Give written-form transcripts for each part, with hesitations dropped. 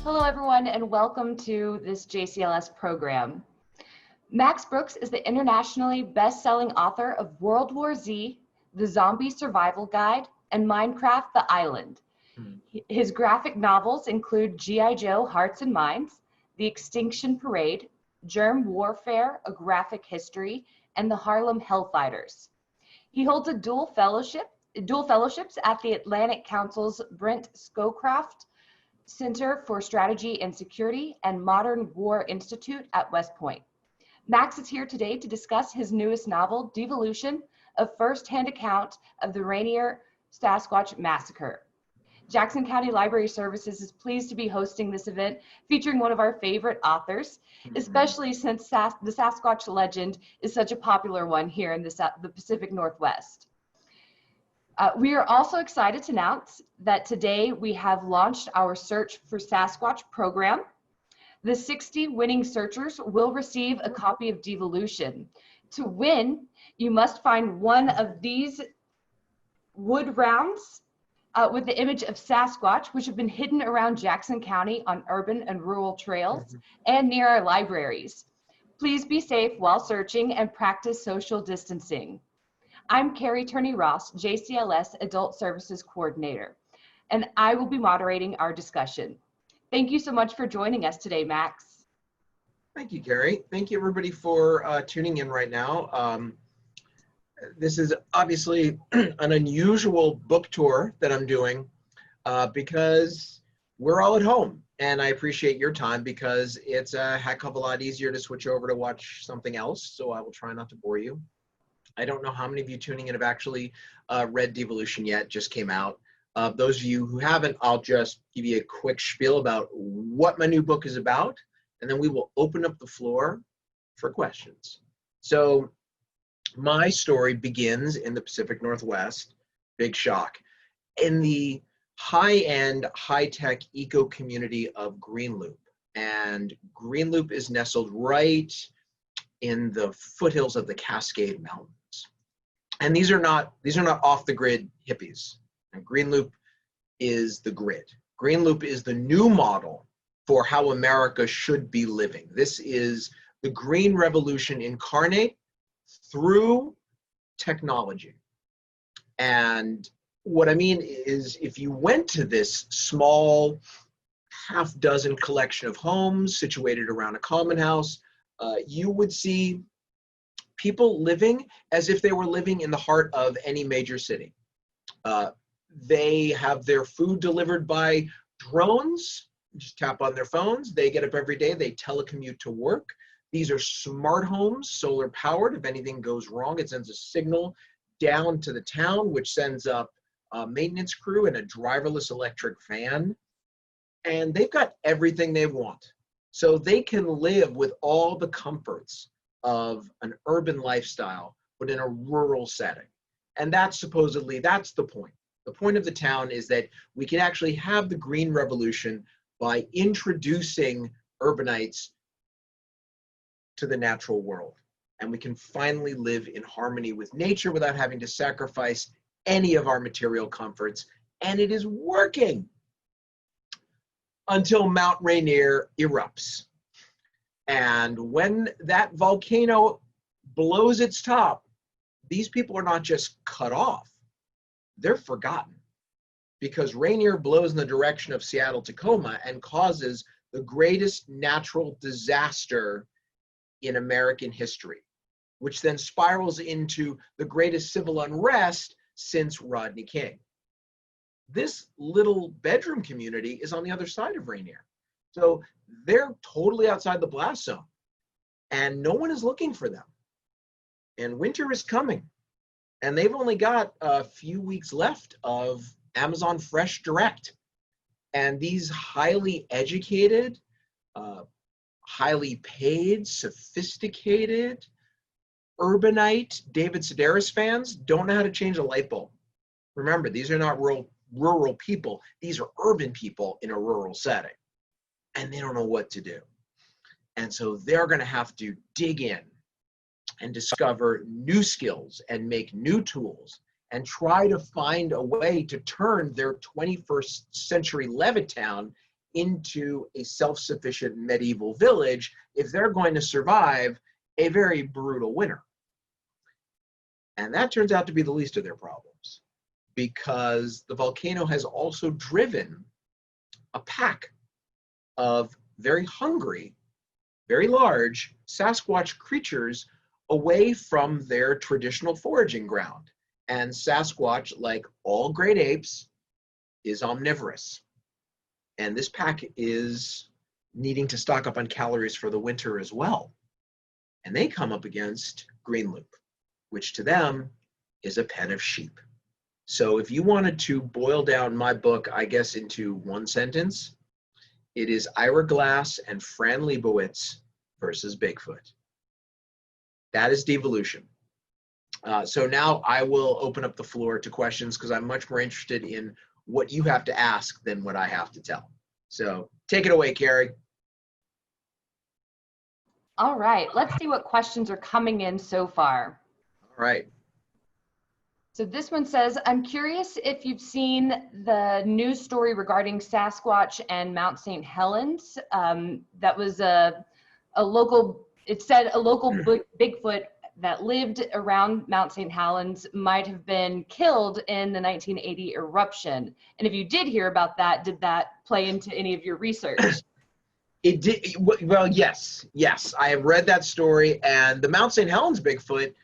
Hello, everyone, and welcome to this JCLS program. Max Brooks is the internationally best-selling author of World War Z, The Zombie Survival Guide, and Minecraft: The Island. His graphic novels include G.I. Joe: Hearts and Minds, The Extinction Parade, Germ Warfare: A Graphic History, and The Harlem Hellfighters. He holds a dual fellowships at the Atlantic Council's Brent Scowcroft Center for Strategy and Security and Modern War Institute at West Point. Max is here today to discuss his newest novel, Devolution, a first-hand account of the Rainier Sasquatch Massacre. Jackson County Library Services is pleased to be hosting this event featuring one of our favorite authors, especially since the Sasquatch legend is such a popular one here in the Pacific Northwest. We are also excited to announce that today we have launched our Search for Sasquatch program. The 60 winning searchers will receive a copy of Devolution. To win, you must find one of these wood rounds with the image of Sasquatch, which have been hidden around Jackson County on urban and rural trails and near our libraries. Please be safe while searching and practice social distancing. I'm Carrie Turney-Ross, JCLS Adult Services Coordinator, and I will be moderating our discussion. Thank you so much for joining us today, Max. Thank you, Carrie. Thank you, everybody, for tuning in right now. This is obviously an unusual book tour that I'm doing because we're all at home, and I appreciate your time because it's a heck of a lot easier to switch over to watch something else, so I will try not to bore you. I don't know how many of you tuning in have actually read Devolution yet, just came out. Those of you who haven't, I'll just give you a quick spiel about what my new book is about, and then we will open up the floor for questions. So my story begins in the Pacific Northwest, big shock, in the high-end, high-tech eco-community of Greenloop. And Greenloop is nestled right in the foothills of the Cascade Mountains. And these are not off the grid hippies. And Greenloop is the grid. Greenloop is the new model for how America should be living. This is the green revolution incarnate through technology. And what I mean is, if you went to this small half-dozen collection of homes situated around a common house, you would see people living as if they were living in the heart of any major city. They have their food delivered by drones, just tap on their phones. They get up every day, they telecommute to work. These are smart homes, solar powered. If anything goes wrong, it sends a signal down to the town, which sends up a maintenance crew and a driverless electric van. And they've got everything they want. So they can live with all the comforts of an urban lifestyle, but in a rural setting. And that's the point. The point of the town is that we can actually have the green revolution by introducing urbanites to the natural world. And we can finally live in harmony with nature without having to sacrifice any of our material comforts. And it is working until Mount Rainier erupts. And when that volcano blows its top, these people are not just cut off, they're forgotten. Because Rainier blows in the direction of Seattle-Tacoma and causes the greatest natural disaster in American history, which then spirals into the greatest civil unrest since Rodney King. This little bedroom community is on the other side of Rainier. So they're totally outside the blast zone, and no one is looking for them. And winter is coming, and they've only got a few weeks left of Amazon Fresh Direct. And these highly educated, highly paid, sophisticated, urbanite David Sedaris fans don't know how to change a light bulb. Remember, these are not rural people. These are urban people in a rural setting. And they don't know what to do. And so they're going to have to dig in and discover new skills and make new tools and try to find a way to turn their 21st century Levittown into a self-sufficient medieval village if they're going to survive a very brutal winter. And that turns out to be the least of their problems, because the volcano has also driven a pack of very hungry, very large Sasquatch creatures away from their traditional foraging ground. And Sasquatch, like all great apes, is omnivorous. And this pack is needing to stock up on calories for the winter as well. And they come up against Greenloop, which to them is a pen of sheep. So if you wanted to boil down my book, I guess, into one sentence, it is Ira Glass and Fran Lebowitz versus Bigfoot. That is Devolution. So now I will open up the floor to questions, because I'm much more interested in what you have to ask than what I have to tell. So take it away, Carrie. All right, let's see what questions are coming in so far. All right. So this one says, I'm curious if you've seen the news story regarding Sasquatch and Mount St. Helens. That was a local, it said a local Bigfoot that lived around Mount St. Helens might have been killed in the 1980 eruption. And if you did hear about that, did that play into any of your research? It did. Well, yes. I have read that story, and the Mount St. Helens Bigfoot,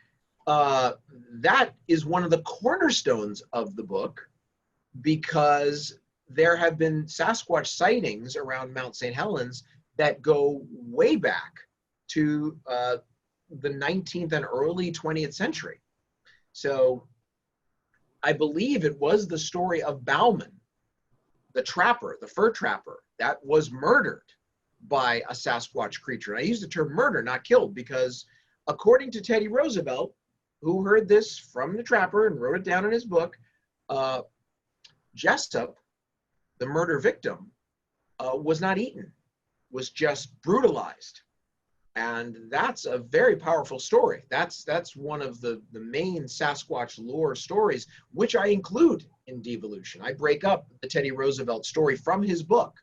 that is one of the cornerstones of the book, because there have been Sasquatch sightings around Mount St. Helens that go way back to the 19th and early 20th century. So I believe it was the story of Bauman, the trapper, the fur trapper, that was murdered by a Sasquatch creature. And I use the term murder, not killed, because according to Teddy Roosevelt, who heard this from the trapper and wrote it down in his book, Jessup, the murder victim, was not eaten, was just brutalized. And that's a very powerful story. That's one of the main Sasquatch lore stories, which I include in Devolution. I break up the Teddy Roosevelt story from his book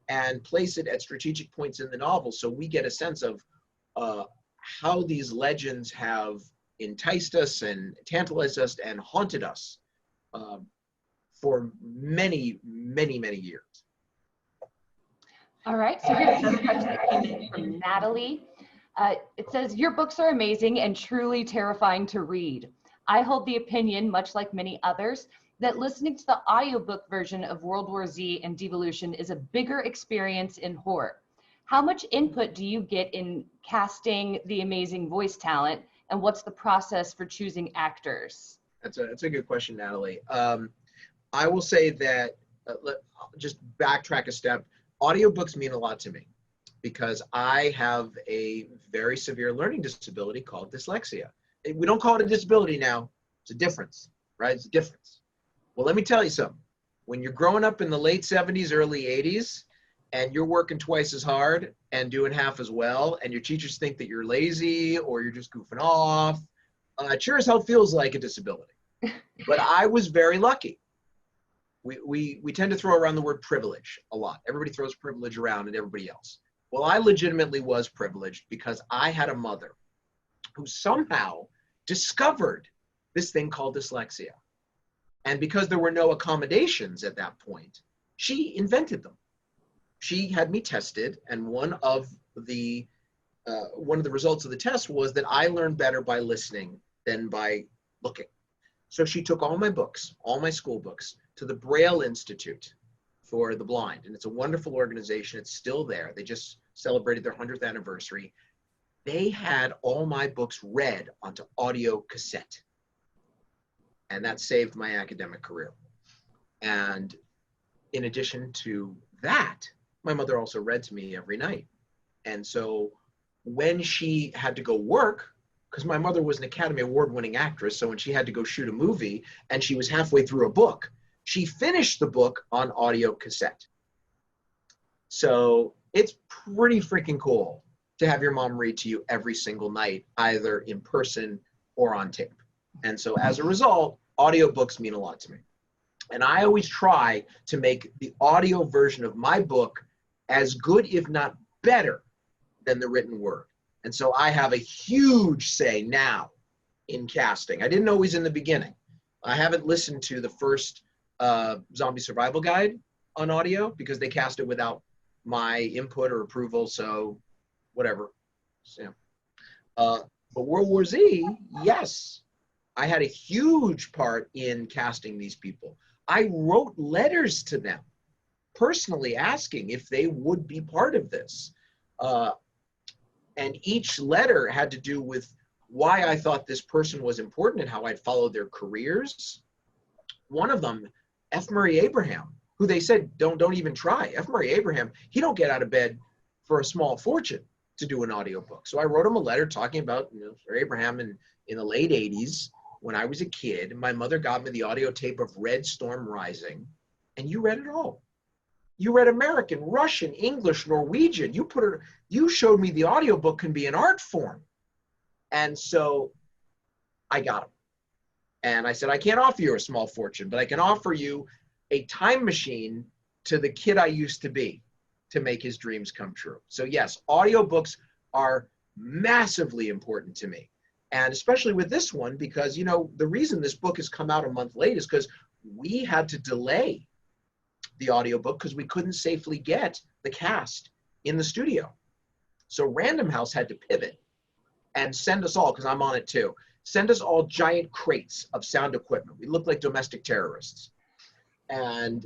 and place it at strategic points in the novel, so we get a sense of how these legends have enticed us and tantalized us and haunted us for many, many, many years. All right, so here's another question that came in from Natalie. It says, your books are amazing and truly terrifying to read. I hold the opinion, much like many others, that listening to the audiobook version of World War Z and Devolution is a bigger experience in horror. How much input do you get in casting the amazing voice talent, and what's the process for choosing actors? That's a good question, Natalie. I will say that, just backtrack a step, audiobooks mean a lot to me because I have a very severe learning disability called dyslexia. We don't call it a disability now. It's a difference, right? It's a difference. Well, let me tell you something. When you're growing up in the late 70s, early 80s, and you're working twice as hard and doing half as well, and your teachers think that you're lazy or you're just goofing off, it sure as hell feels like a disability. But I was very lucky. We tend to throw around the word privilege a lot. Everybody throws privilege around and everybody else. Well, I legitimately was privileged because I had a mother who somehow discovered this thing called dyslexia. And because there were no accommodations at that point, she invented them. She had me tested, and one of the results of the test was that I learned better by listening than by looking. So she took all my books, all my school books, to the Braille Institute for the Blind. And it's a wonderful organization. It's still there. They just celebrated their 100th anniversary. They had all my books read onto audio cassette. And that saved my academic career. And in addition to that, my mother also read to me every night. And so when she had to go work, because my mother was an Academy Award-winning actress, so when she had to go shoot a movie and she was halfway through a book, she finished the book on audio cassette. So it's pretty freaking cool to have your mom read to you every single night, either in person or on tape. And so as a result, audiobooks mean a lot to me. And I always try to make the audio version of my book as good, if not better, than the written word. And so I have a huge say now in casting. I didn't always in the beginning. I haven't listened to the first zombie survival guide on audio because they cast it without my input or approval, so whatever. So, but World War Z, yes, I had a huge part in casting these people. I wrote letters to them personally asking if they would be part of this. And each letter had to do with why I thought this person was important and how I'd followed their careers. One of them, F. Murray Abraham, who they said, don't even try. F. Murray Abraham, he don't get out of bed for a small fortune to do an audiobook. So I wrote him a letter talking about, Sir Abraham in the late 80s, when I was a kid. My mother got me the audio tape of Red Storm Rising, and you read it all. You read American, Russian, English, Norwegian. You showed me the audiobook can be an art form. And so I got him. And I said, I can't offer you a small fortune, but I can offer you a time machine to the kid I used to be to make his dreams come true. So yes, audiobooks are massively important to me. And especially with this one, because, the reason this book has come out a month late is because we had to delay the audiobook because we couldn't safely get the cast in the studio. So Random House had to pivot and send us all, because I'm on it too, send us all giant crates of sound equipment. We looked like domestic terrorists. And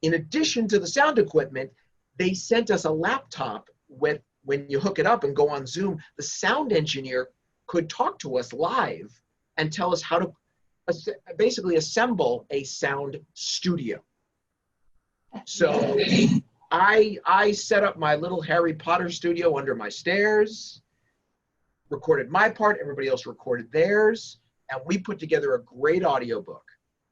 in addition to the sound equipment, they sent us a laptop when you hook it up and go on Zoom, the sound engineer could talk to us live and tell us how to basically assemble a sound studio. So I set up my little Harry Potter studio under my stairs, recorded my part, everybody else recorded theirs, and we put together a great audiobook.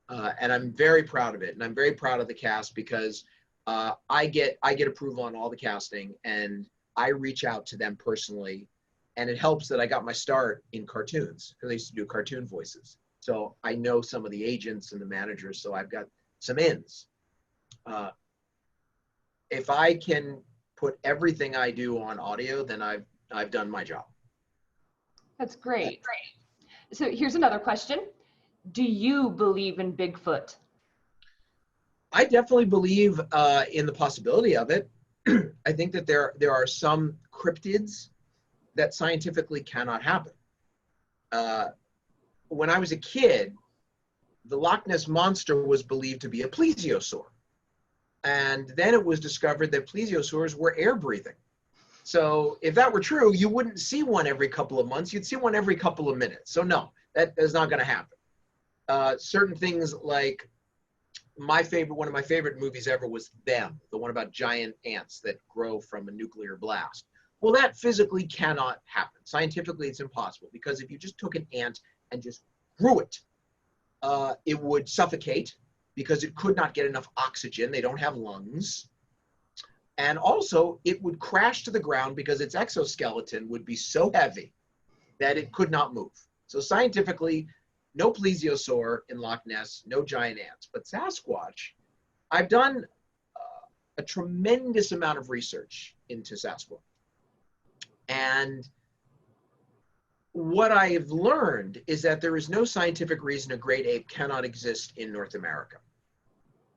And I'm very proud of it. And I'm very proud of the cast because I get approval on all the casting, and I reach out to them personally. And it helps that I got my start in cartoons because I used to do cartoon voices. So I know some of the agents and the managers, so I've got some ins. If I can put everything I do on audio, then I've done my job. That's great. So here's another question. Do you believe in Bigfoot? I definitely believe in the possibility of it. I think that there are some cryptids that scientifically cannot happen. When I was a kid, the Loch Ness Monster was believed to be a plesiosaur. And then it was discovered that plesiosaurs were air breathing. So if that were true, you wouldn't see one every couple of months, you'd see one every couple of minutes. So no, that is not gonna happen. Certain things like one of my favorite movies ever was Them, the one about giant ants that grow from a nuclear blast. Well, that physically cannot happen. Scientifically, it's impossible because if you just took an ant and just grew it, it would suffocate because it could not get enough oxygen. They don't have lungs. And also, it would crash to the ground because its exoskeleton would be so heavy that it could not move. So scientifically, no plesiosaur in Loch Ness, no giant ants. But Sasquatch, I've done a tremendous amount of research into Sasquatch. And what I have learned is that there is no scientific reason a great ape cannot exist in North America.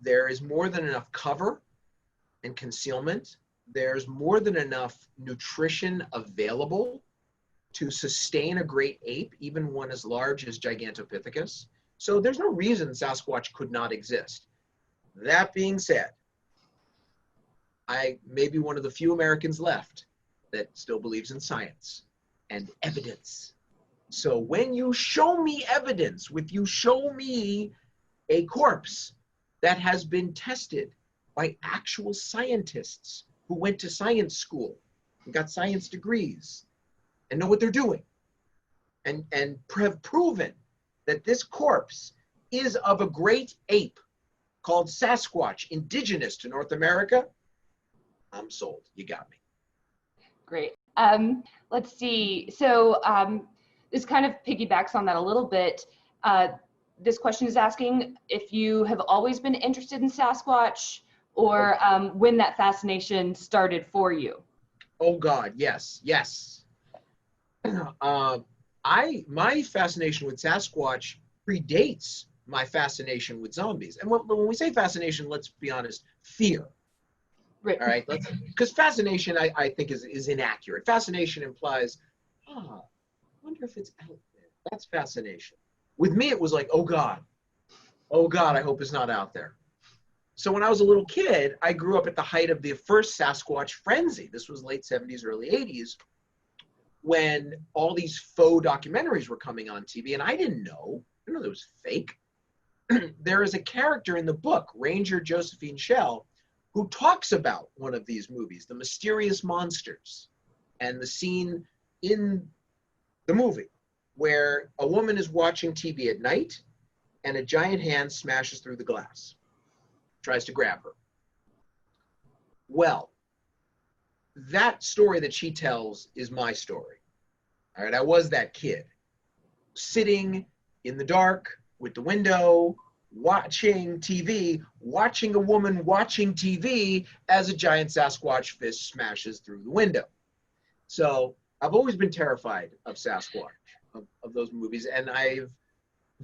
There is more than enough cover and concealment. There's more than enough nutrition available to sustain a great ape, even one as large as Gigantopithecus. So there's no reason Sasquatch could not exist. That being said, I may be one of the few Americans left that still believes in science and evidence. So when you show me evidence, if you show me a corpse that has been tested by actual scientists who went to science school and got science degrees and know what they're doing, and have proven that this corpse is of a great ape called Sasquatch, indigenous to North America, I'm sold. You got me. Great. Let's see. So this kind of piggybacks on that a little bit. this question is asking if you have always been interested in Sasquatch, or when that fascination started for you. Oh God, yes, yes. My fascination with Sasquatch predates my fascination with zombies. And when we say fascination, let's be honest, fear. Right. All right, because fascination, I think, is inaccurate. Fascination implies, I wonder if it's out there. That's fascination. With me, it was like, oh God, I hope it's not out there. So when I was a little kid, I grew up at the height of the first Sasquatch frenzy. This was late 70s, early 80s, when all these faux documentaries were coming on TV, and I didn't know it was fake. There is a character in the book, Ranger Josephine Schell, who talks about one of these movies, The Mysterious Monsters, and the scene in the movie where a woman is watching TV at night and a giant hand smashes through the glass, tries to grab her. Well, that story that she tells is my story. All right, I was that kid sitting in the dark with the window, watching TV, watching a woman watching TV as a giant Sasquatch fist smashes through the window. So I've always been terrified of Sasquatch, of those movies, and I've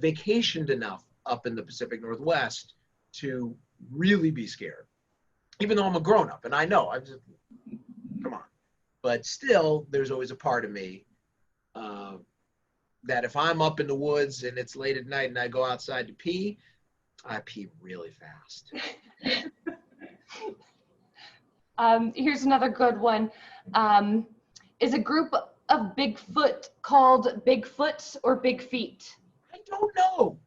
vacationed enough up in the Pacific Northwest to really be scared, even though I'm a grown-up, and I know, come on. But still, there's always a part of me that if I'm up in the woods and it's late at night and I go outside to pee, I pee really fast. Here's another good one. Is a group of Bigfoot called Bigfoots or Big Feet? I don't know.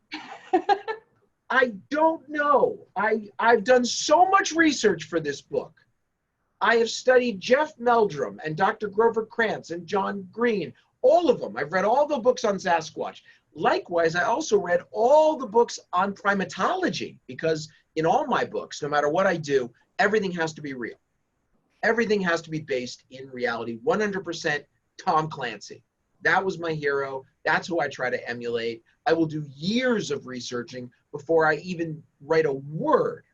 I don't know. I've done so much research for this book. I have studied Jeff Meldrum and Dr. Grover Krantz and John Green, all of them. I've read all the books on Sasquatch. Likewise, I also read all the books on primatology, because in all my books, no matter what I do, everything has to be real. Everything has to be based in reality, 100% Tom Clancy. That was my hero. That's who I try to emulate. I will do years of researching before I even write a word.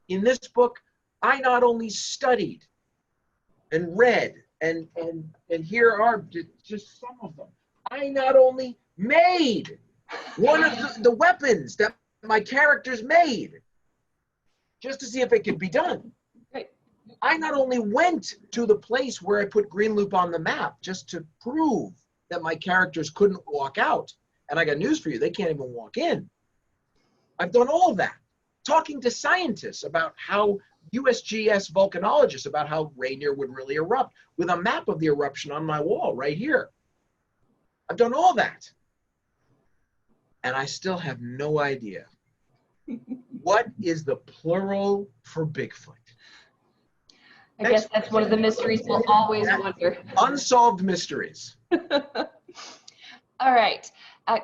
In this book, I not only studied and read, and here are just some of them. I not only made one of the weapons that my characters made just to see if it could be done. Right. I not only went to the place where I put Green Loop on the map just to prove that my characters couldn't walk out. And I got news for you, they can't even walk in. I've done all that. Talking to scientists about how USGS volcanologists about how Rainier would really erupt, with a map of the eruption on my wall right here. I've done all that. And I still have no idea. What is the plural for Bigfoot? I guess that's one of the mysteries we'll always wonder. Unsolved mysteries. All right.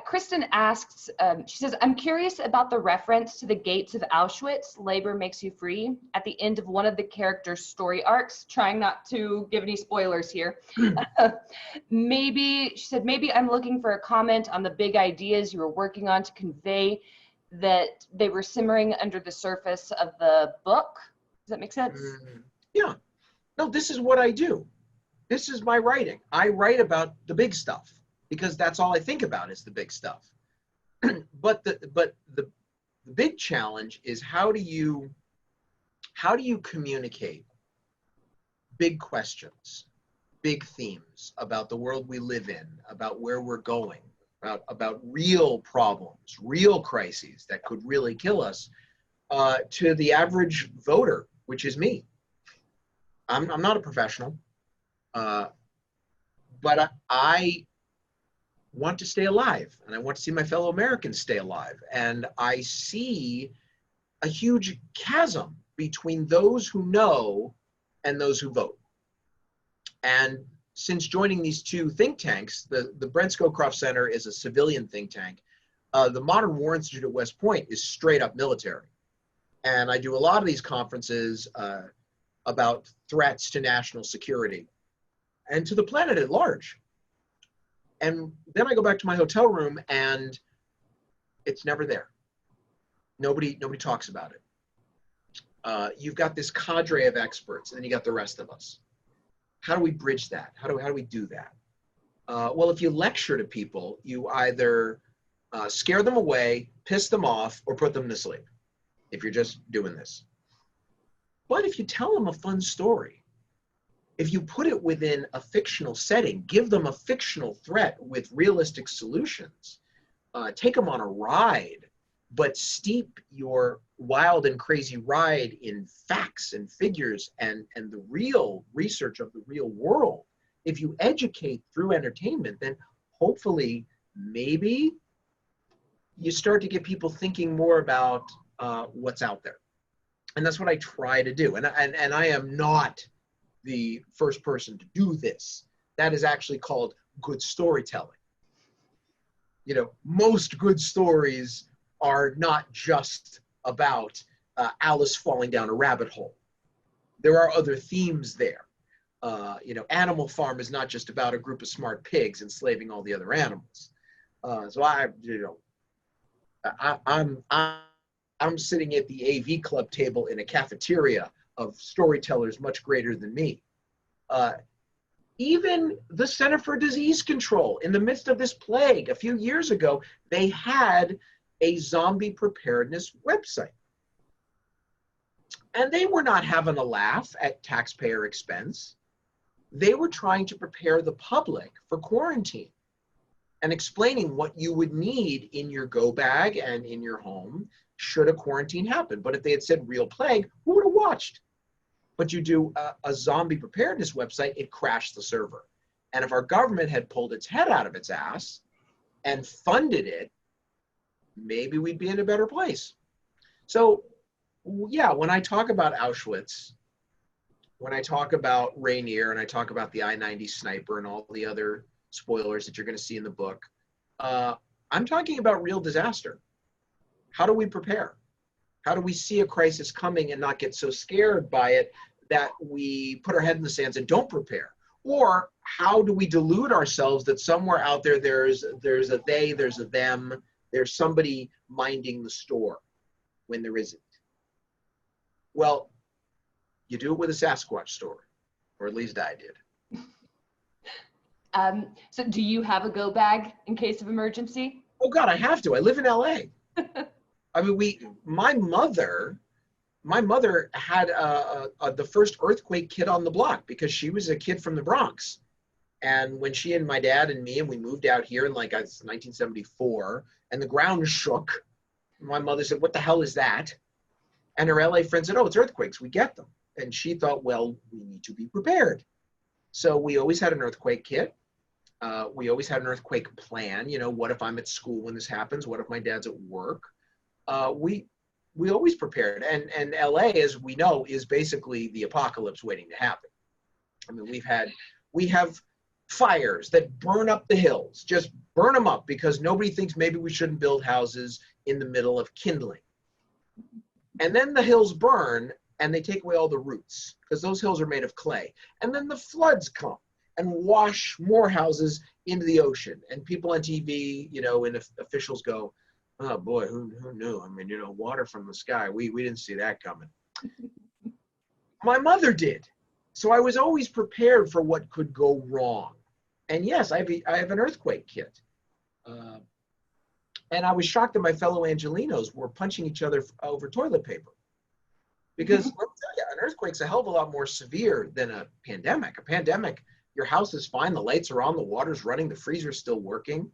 Kristen asks, she says, I'm curious about the reference to the gates of Auschwitz, labor makes you free, at the end of one of the characters' story arcs, trying not to give any spoilers here. She said, maybe I'm looking for a comment on the big ideas you were working on to convey that they were simmering under the surface of the book. Does that make sense? Yeah. No, this is what I do. This is my writing. I write about the big stuff, because that's all I think about is the big stuff. But the big challenge is how do you communicate big questions, big themes about the world we live in, about where we're going, about real problems, real crises that could really kill us, to the average voter, which is me. I'm not a professional, but I want to stay alive, and I want to see my fellow Americans stay alive. And I see a huge chasm between those who know and those who vote. And since joining these two think tanks, the Brent Scowcroft Center is a civilian think tank. The Modern War Institute at West Point is straight up military. And I do a lot of these conferences about threats to national security and to the planet at large. And then I go back to my hotel room, and It's never there. Nobody talks about it. You've got this cadre of experts, and then you got the rest of us. How do we bridge that? How do we do that? Well, if you lecture to people, you either scare them away, piss them off, or put them to sleep, if you're just doing this. But if you tell them a fun story, if you put it within a fictional setting, give them a fictional threat with realistic solutions, take them on a ride, but steep your wild and crazy ride in facts and figures and the real research of the real world. If you educate through entertainment, then hopefully maybe you start to get people thinking more about what's out there. And that's what I try to do. And I am not the first person to do this. That is actually called good storytelling. You know, most good stories are not just about Alice falling down a rabbit hole. There are other themes there. You know, Animal Farm is not just about a group of smart pigs enslaving all the other animals. So I'm sitting at the AV Club table in a cafeteria of storytellers much greater than me. Even the Center for Disease Control, in the midst of this plague, a few years ago, they had a zombie preparedness website. And they were not having a laugh at taxpayer expense. They were trying to prepare the public for quarantine and explaining what you would need in your go bag and in your home should a quarantine happen. But if they had said real plague, who would have watched? But you do a zombie preparedness website, it crashed the server. And if our government had pulled its head out of its ass and funded it, maybe we'd be in a better place. So yeah, when I talk about Auschwitz, when I talk about Rainier, and I talk about the I-90 sniper and all the other spoilers that you're going to see in the book, I'm talking about real disaster. How do we prepare? How do we see a crisis coming and not get so scared by it that we put our head in the sands and don't prepare? Or how do we delude ourselves that somewhere out there there's a they, there's a them, there's somebody minding the store when there isn't? Well, you do it with a Sasquatch story, or at least I did. So do you have a go bag in case of emergency? Oh God, I have to. I live in LA. I mean, my mother had the first earthquake kit on the block because she was a kid from the Bronx. And when she and my dad and me, and we moved out here in like 1974, and the ground shook, my mother said, "What the hell is that?" And her LA friend said, "Oh, it's earthquakes. We get them." And she thought, well, we need to be prepared. So we always had an earthquake kit. We always had an earthquake plan. You know, what if I'm at school when this happens? What if my dad's at work? We always prepared. And LA, as we know, is basically the apocalypse waiting to happen. I mean, we have fires that burn up the hills, just burn them up because nobody thinks maybe we shouldn't build houses in the middle of kindling. And then the hills burn and they take away all the roots because those hills are made of clay. And then the floods come and wash more houses into the ocean. And people on TV, you know, and officials go, "Oh boy, who knew? I mean, you know, water from the sky. We didn't see that coming." My mother did. So I was always prepared for what could go wrong. And yes, I have an earthquake kit. And I was shocked that my fellow Angelinos were punching each other over toilet paper. Because let me tell you, an earthquake's a hell of a lot more severe than a pandemic. A pandemic, your house is fine, the lights are on, the water's running, the freezer's still working.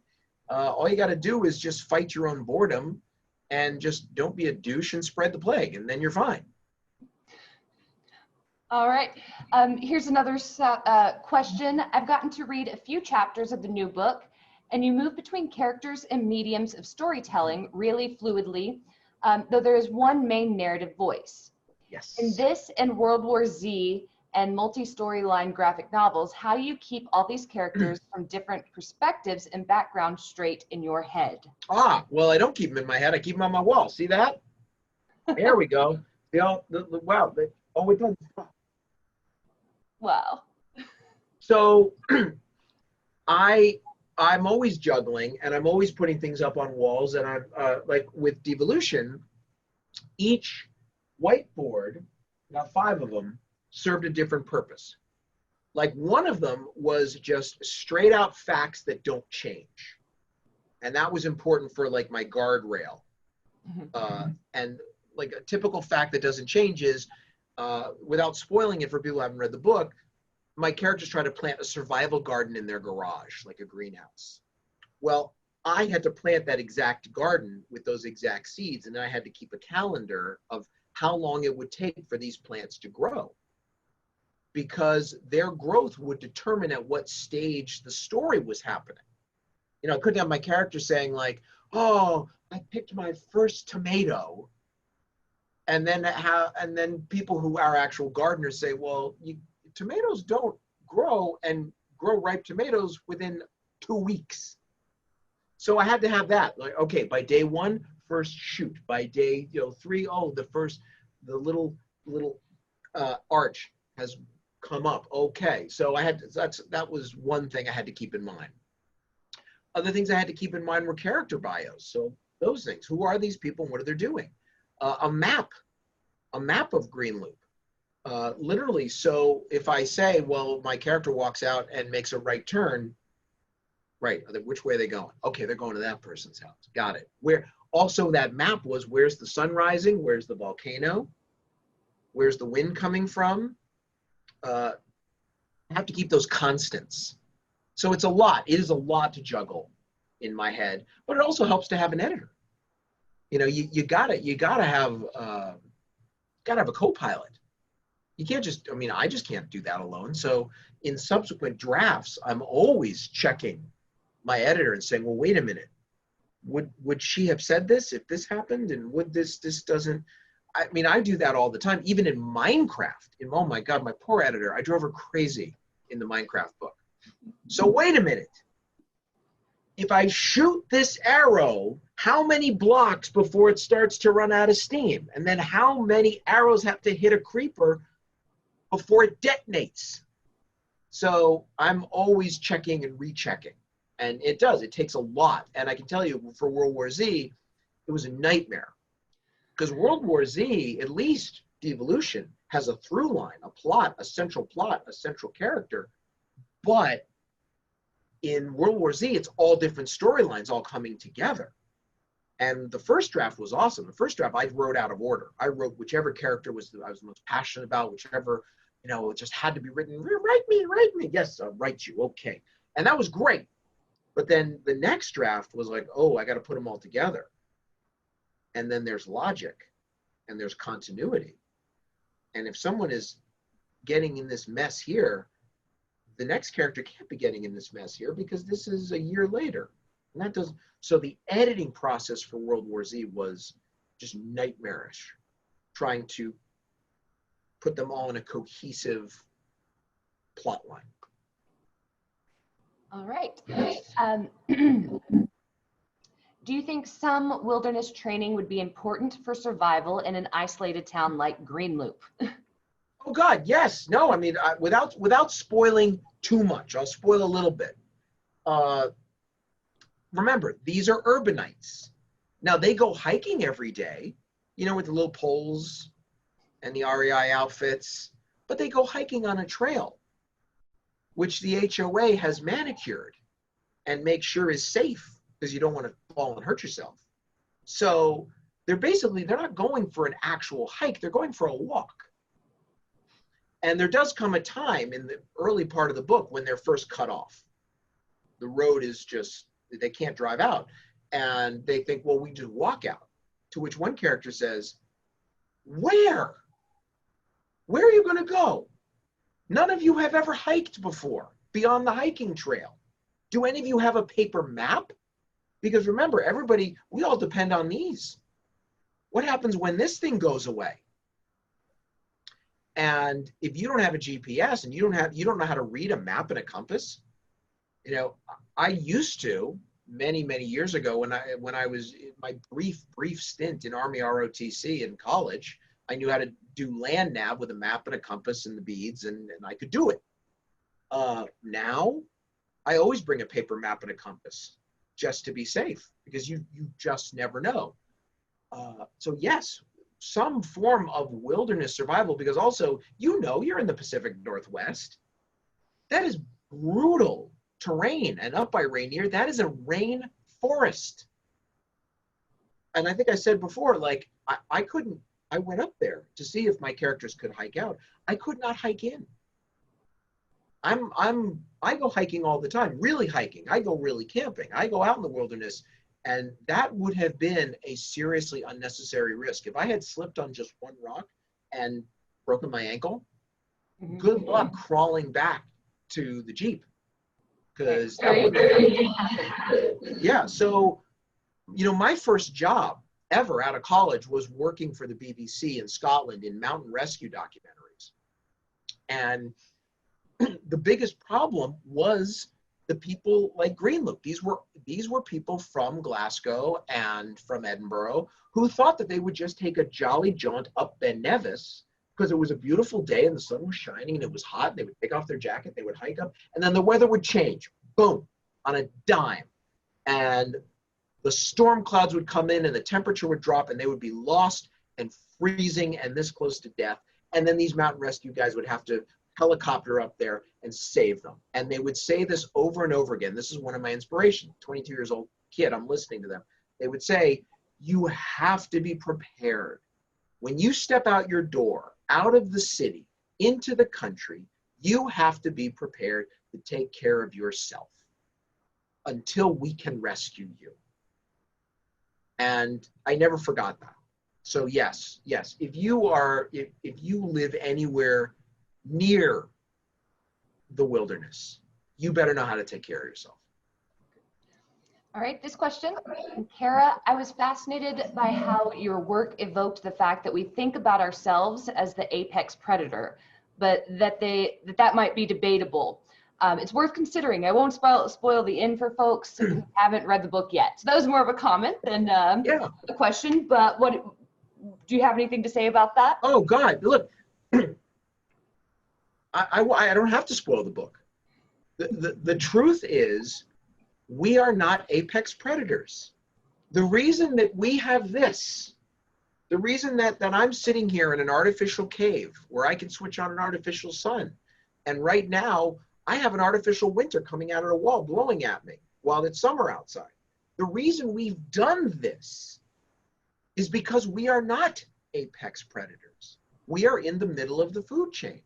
All you got to do is just fight your own boredom and just don't be a douche and spread the plague, and then you're fine. All right. Here's another question. I've gotten to read a few chapters of the new book, and you move between characters and mediums of storytelling really fluidly, though there is one main narrative voice. Yes. In this and World War Z and multi-storyline graphic novels, how do you keep all these characters from different perspectives and backgrounds straight in your head? Well, I don't keep them in my head. I keep them on my wall. See that? There we go. Wow. It does. Wow. So I I'm always juggling, and I'm always putting things up on walls. And I'm like with Devolution, each whiteboard, about 5 of them, served a different purpose. Like one of them was just straight out facts that don't change. And that was important for like my guardrail. And like a typical fact that doesn't change is, without spoiling it for people who haven't read the book, my characters try to plant a survival garden in their garage, like a greenhouse. Well, I had to plant that exact garden with those exact seeds, and I had to keep a calendar of how long it would take for these plants to grow, because their growth would determine at what stage the story was happening. You know, I couldn't have my character saying like, oh, I picked my first tomato, and then people who are actual gardeners say, well, tomatoes don't grow and grow ripe tomatoes within 2 weeks. So I had to have that, like, okay, by day 1, first shoot. By day 3, oh, the little arch has come up. Okay, so that was one thing I had to keep in mind. Other things I had to keep in mind were character bios. So those things, who are these people and what are they doing? A map of Green Loop. Literally, so if I say, well, my character walks out and makes a right turn, right, which way are they going? Okay, they're going to that person's house. Got it. Where also that map was, where's the sun rising? Where's the volcano? Where's the wind coming from? I have to keep those constants. So it's a lot. It is a lot to juggle in my head, but it also helps to have an editor. You know, you gotta have a co-pilot. You can't just, I just can't do that alone. So in subsequent drafts, I'm always checking my editor and saying, well, wait a minute, would she have said this if this happened? And would this doesn't, I do that all the time, even in Minecraft. Oh my God, my poor editor, I drove her crazy in the Minecraft book. So wait a minute. If I shoot this arrow, how many blocks before it starts to run out of steam? And then how many arrows have to hit a creeper before it detonates? So I'm always checking and rechecking. And it takes a lot. And I can tell you, for World War Z, it was a nightmare. Because World War Z, at least Devolution, has a through line, a plot, a central character. But in World War Z, it's all different storylines all coming together. And the first draft was awesome. The first draft I wrote out of order. I wrote whichever character I was most passionate about, whichever, it just had to be written. Write me. Yes, I'll write you. Okay. And that was great. But then the next draft was like, oh, I got to put them all together. And then there's logic and there's continuity. And if someone is getting in this mess here, the next character can't be getting in this mess here because this is a year later. And that doesn't, so the editing process for World War Z was just nightmarish, trying to put them all in a cohesive plot line. All right. Do you think some wilderness training would be important for survival in an isolated town like Green Loop? Oh God, yes. No, without spoiling too much, I'll spoil a little bit. Remember, these are urbanites. Now they go hiking every day, with the little poles and the REI outfits, but they go hiking on a trail, which the HOA has manicured and make sure is safe because you don't want to fall and hurt yourself. So they're not going for an actual hike, they're going for a walk. And there does come a time in the early part of the book when they're first cut off. The road is just, they can't drive out. And they think, well, we just walk out. To which one character says, where? Where are you going to go? None of you have ever hiked before beyond the hiking trail. Do any of you have a paper map? Because remember, we all depend on these. What happens when this thing goes away? And if you don't have a GPS and you don't know how to read a map and a compass, I used to many, many years ago when I was in my brief stint in Army ROTC in college, I knew how to do land nav with a map and a compass and the beads, and I could do it. Now I always bring a paper map and a compass just to be safe, because you just never know. So yes, some form of wilderness survival, because also, you're in the Pacific Northwest. That is brutal terrain. And up by Rainier, that is a rain forest. And I think I said before, like, I went up there to see if my characters could hike out. I could not hike in. I go hiking all the time, really hiking. I go really camping. I go out in the wilderness, and that would have been a seriously unnecessary risk. If I had slipped on just one rock and broken my ankle, good luck crawling back to the Jeep. Because yeah, so my first job ever out of college was working for the BBC in Scotland in mountain rescue documentaries. And the biggest problem was the people like Greenloop. These were people from Glasgow and from Edinburgh who thought that they would just take a jolly jaunt up Ben Nevis because it was a beautiful day and the sun was shining and it was hot, and they would take off their jacket, they would hike up, and then the weather would change, boom, on a dime. And the storm clouds would come in and the temperature would drop and they would be lost and freezing and this close to death. And then these mountain rescue guys would have to helicopter up there and save them. And they would say this over and over again. This is one of my inspirations, 22 years old kid, I'm listening to them. They would say, you have to be prepared. When you step out your door, out of the city, into the country, you have to be prepared to take care of yourself until we can rescue you. And I never forgot that. So yes, if you live anywhere near the wilderness, you better know how to take care of yourself. All right, this question, Kara, I was fascinated by how your work evoked the fact that we think about ourselves as the apex predator, but that might be debatable. It's worth considering. I won't spoil the end for folks who haven't read the book yet. So that was more of a comment than a question, but what do you have anything to say about that? Oh God, look, I don't have to spoil the book. The truth is, we are not apex predators. The reason that we have this, the reason that I'm sitting here in an artificial cave where I can switch on an artificial sun, and right now I have an artificial winter coming out of the wall blowing at me while it's summer outside. The reason we've done this is because we are not apex predators. We are in the middle of the food chain.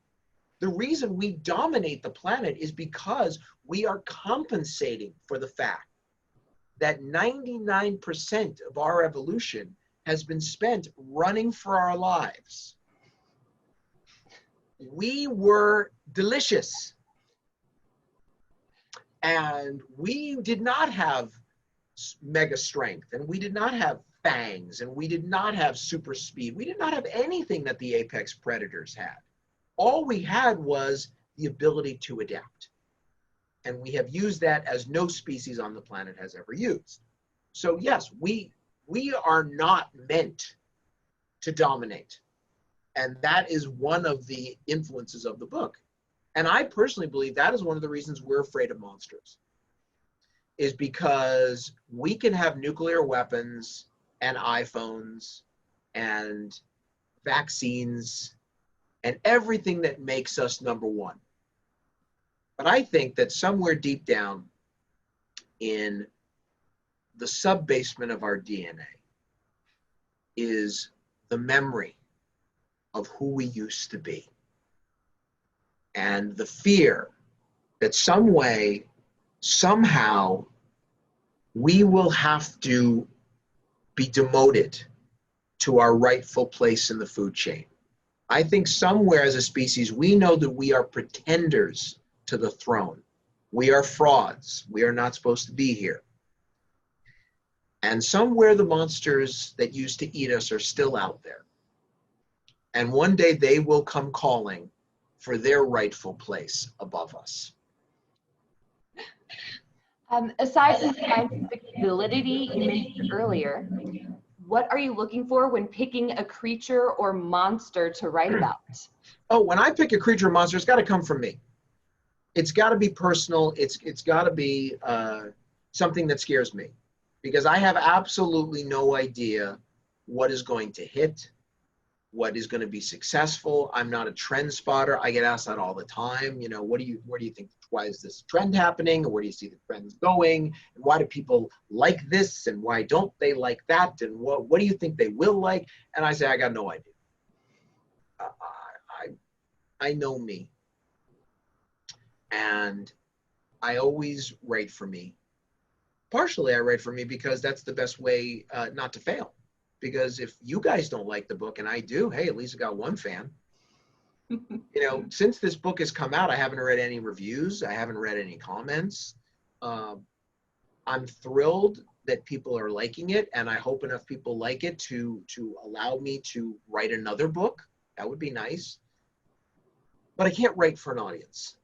The reason we dominate the planet is because we are compensating for the fact that 99% of our evolution has been spent running for our lives. We were delicious. And we did not have mega strength, and we did not have fangs, and we did not have super speed. We did not have anything that the apex predators had. All we had was the ability to adapt. And we have used that as no species on the planet has ever used. So yes, we are not meant to dominate. And that is one of the influences of the book. And I personally believe that is one of the reasons we're afraid of monsters, is because we can have nuclear weapons and iPhones and vaccines and everything that makes us number one. But I think that somewhere deep down in the sub-basement of our DNA is the memory of who we used to be. And the fear that some way, somehow, we will have to be demoted to our rightful place in the food chain. I think somewhere as a species, we know that we are pretenders to the throne. We are frauds. We are not supposed to be here. And somewhere the monsters that used to eat us are still out there. And one day they will come calling for their rightful place above us. Aside from scientific validity you mentioned earlier, what are you looking for when picking a creature or monster to write about? Oh, when I pick a creature or monster, it's got to come from me. it's got to be personal. It's got to be something that scares me, because I have absolutely no idea what is going to hit, what is going to be successful. I'm not a trend spotter. I get asked that all the time. You know, where do you think, why is this trend happening? Or where do you see the trends going? And why do people like this? And why don't they like that? And what do you think they will like? And I say, I got no idea. I know me. And I always write for me. Partially I write for me because that's the best way not to fail. Because if you guys don't like the book and I do, hey, at least I got one fan. You know, since this book has come out, I haven't read any reviews. I haven't read any comments. I'm thrilled that people are liking it, and I hope enough people like it to allow me to write another book. That would be nice. But I can't write for an audience.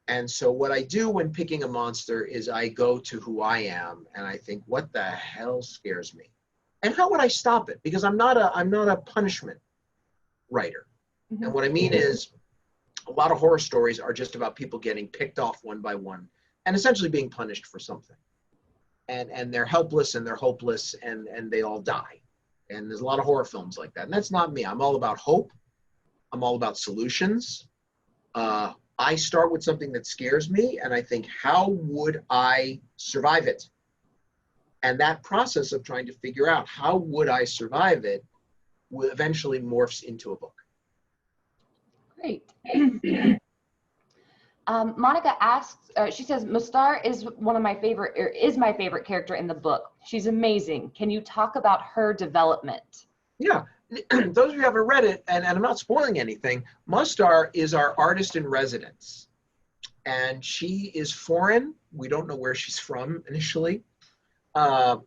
And so what I do when picking a monster is I go to who I am and I think, what the hell scares me? And how would I stop it? Because I'm not a punishment writer. Mm-hmm. And what I mean is, a lot of horror stories are just about people getting picked off one by one and essentially being punished for something. And they're helpless and they're hopeless and they all die. And there's a lot of horror films like that. And that's not me. I'm all about hope. I'm all about solutions. I start with something that scares me and I think, how would I survive it? And that process of trying to figure out how would I survive it will eventually morphs into a book. Great. Monica asks, she says, Mustar is my favorite character in the book. She's amazing. Can you talk about her development? Yeah. Those of you who haven't read it, and I'm not spoiling anything, Mustar is our artist in residence. And she is foreign. We don't know where she's from initially. And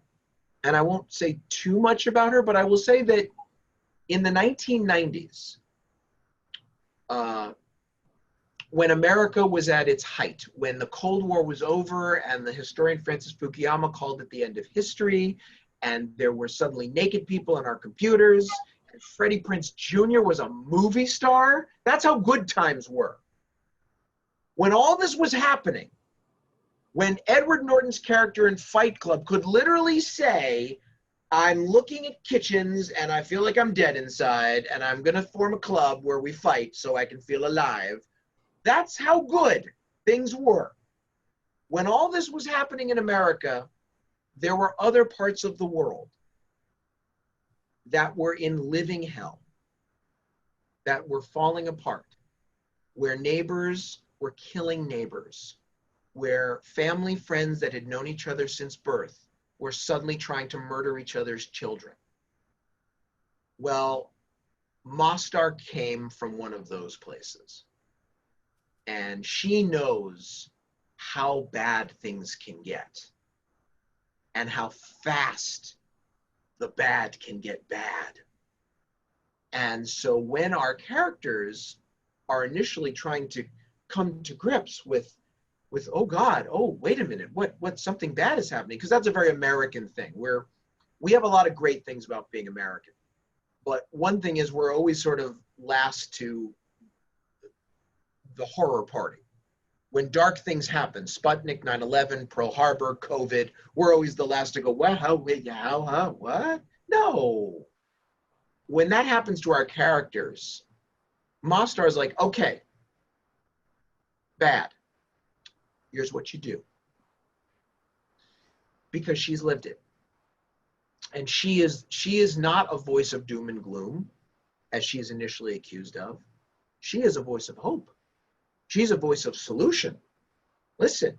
I won't say too much about her, but I will say that in the 1990s, when America was at its height, when the Cold War was over and the historian Francis Fukuyama called it the end of history, and there were suddenly naked people on our computers, and Freddie Prinze Jr. was a movie star, that's how good times were. When all this was happening, when Edward Norton's character in Fight Club could literally say, I'm looking at kitchens and I feel like I'm dead inside and I'm going to form a club where we fight so I can feel alive. That's how good things were. When all this was happening in America, there were other parts of the world that were in living hell, that were falling apart, where neighbors were killing neighbors, where family friends that had known each other since birth were suddenly trying to murder each other's children. Well, Mostar came from one of those places. And she knows how bad things can get and how fast the bad can get bad. And so when our characters are initially trying to come to grips with oh God, oh, wait a minute, what something bad is happening, because that's a very American thing, where we have a lot of great things about being American. But one thing is we're always sort of last to the horror party. When dark things happen, Sputnik, 9/11, Pearl Harbor, COVID, we're always the last to go, what? What? No. When that happens to our characters, Mostar is like, okay, bad. Here's what you do. Because she's lived it. And she is not a voice of doom and gloom, as she is initially accused of. She is a voice of hope. She's a voice of solution. Listen,